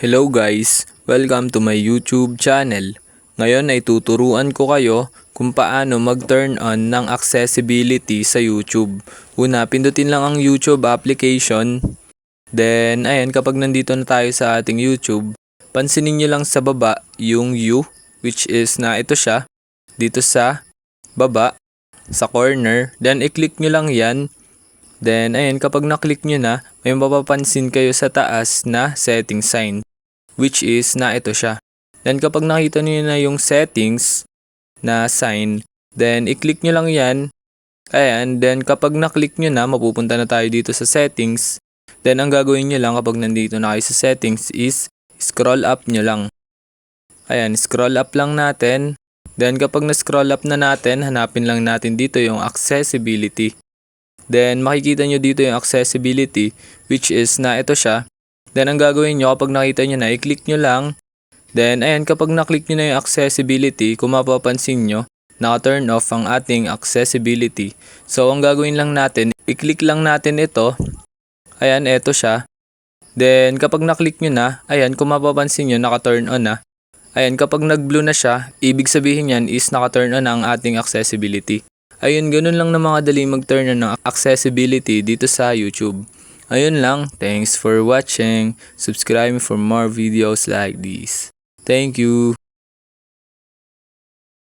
Hello guys! Welcome to my YouTube channel. Ngayon ay tuturuan ko kayo kung paano mag-turn on ng accessibility sa YouTube. Una, pindutin lang ang YouTube application. Then, ayan, kapag nandito na tayo sa ating YouTube, pansinin nyo lang sa baba yung U, which is na ito siya, dito sa baba, sa corner. Then, i-click nyo lang yan. Then, ayan, kapag na-click nyo na, may mapapansin kayo sa taas na setting sign, which is na ito siya. Then, kapag nakita nyo na yung settings na sign, then, i-click nyo lang yan. Ayan, then, kapag na-click nyo na, mapupunta na tayo dito sa settings. Then, ang gagawin nyo lang kapag nandito na kayo sa settings is, scroll up nyo lang. Ayan, scroll up lang natin. Then, kapag na-scroll up na natin, hanapin lang natin dito yung accessibility. Then, makikita nyo dito yung accessibility, which is na ito siya. Then, ang gagawin nyo kapag nakita nyo na, i-click nyo lang. Then, ayan, kapag na-click nyo na yung accessibility, kung mapapansin nyo, naka-turn off ang ating accessibility. So, ang gagawin lang natin, i-click lang natin ito. Ayan, ito siya. Then, kapag na-click nyo na, ayan, kung mapapansin nyo, naka-turn on na. Ayan, kapag nag-blue na siya, ibig sabihin yan is naka-turn on na ang ating accessibility. Ayun, ganun lang na mga dali mag-turn on ng accessibility dito sa YouTube. Ayun lang, thanks for watching. Subscribe for more videos like this. Thank you.